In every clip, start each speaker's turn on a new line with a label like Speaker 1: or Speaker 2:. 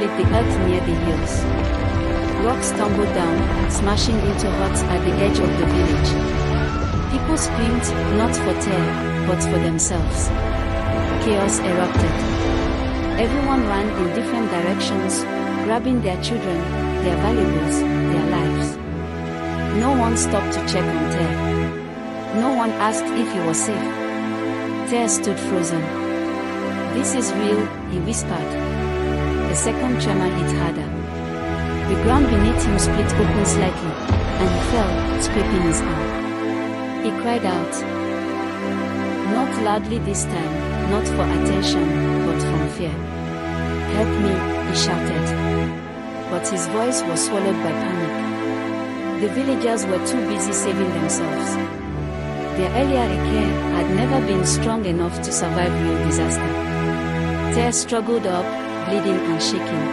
Speaker 1: split the earth near the hills. Rocks tumbled down, smashing into huts at the edge of the village. People screamed, not for Tare, but for themselves. Chaos erupted. Everyone ran in different directions, grabbing their children, their valuables, their lives. No one stopped to check on Tare. No one asked if he was safe. Tare stood frozen. "This is real," he whispered. The second tremor hit harder. The ground beneath him split open slightly, and he fell, scraping his arm. He cried out. Not loudly this time, not for attention, but from fear. "Help me," he shouted. But his voice was swallowed by panic. The villagers were too busy saving themselves. Their earlier care had never been strong enough to survive real disaster. Tare struggled up, bleeding and shaking.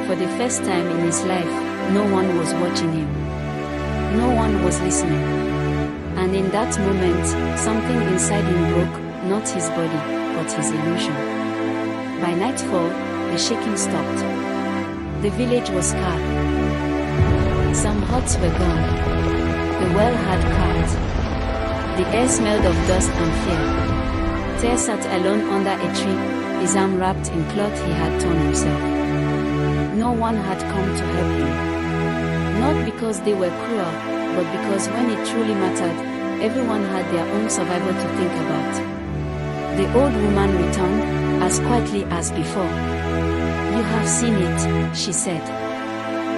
Speaker 1: For the first time in his life, no one was watching him. No one was listening. And in that moment, something inside him broke, not his body, but his illusion. By nightfall, the shaking stopped. The village was calm. Some huts were gone. The well had cracked. The air smelled of dust and fear. Tare sat alone under a tree, his arm wrapped in cloth he had torn himself. No one had come to help him. Not because they were cruel, but because when it truly mattered, everyone had their own survival to think about. The old woman returned, as quietly as before. "You have seen it," she said.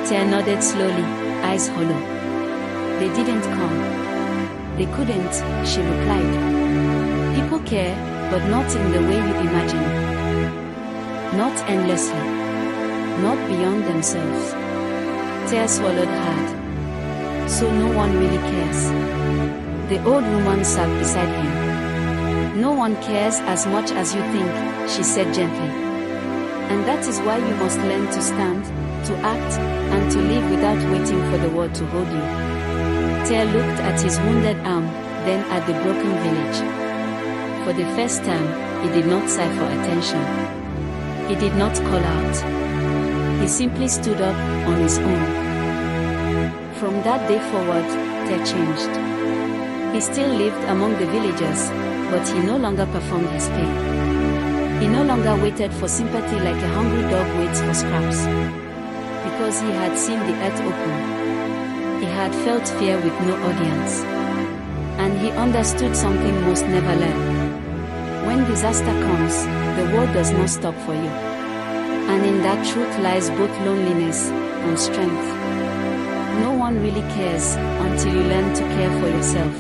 Speaker 1: Tare nodded slowly, eyes hollow. "They didn't come. They couldn't," she replied. "People care, but not in the way you imagine. Not endlessly. Not beyond themselves." Tare swallowed hard. "So no one really cares?" The old woman sat beside him. "No one cares as much as you think," she said gently. "And that is why you must learn to stand, to act, and to live without waiting for the world to hold you." Tare looked at his wounded arm, then at the broken village. For the first time, he did not sigh for attention. He did not call out. He simply stood up on his own. From that day forward, Tare changed. He still lived among the villagers, but he no longer performed his pain. He no longer waited for sympathy like a hungry dog waits for scraps. Because he had seen the earth open. He had felt fear with no audience. And he understood something most never learn. When disaster comes, the world does not stop for you. And in that truth lies both loneliness and strength. No one really cares until you learn to care for yourself.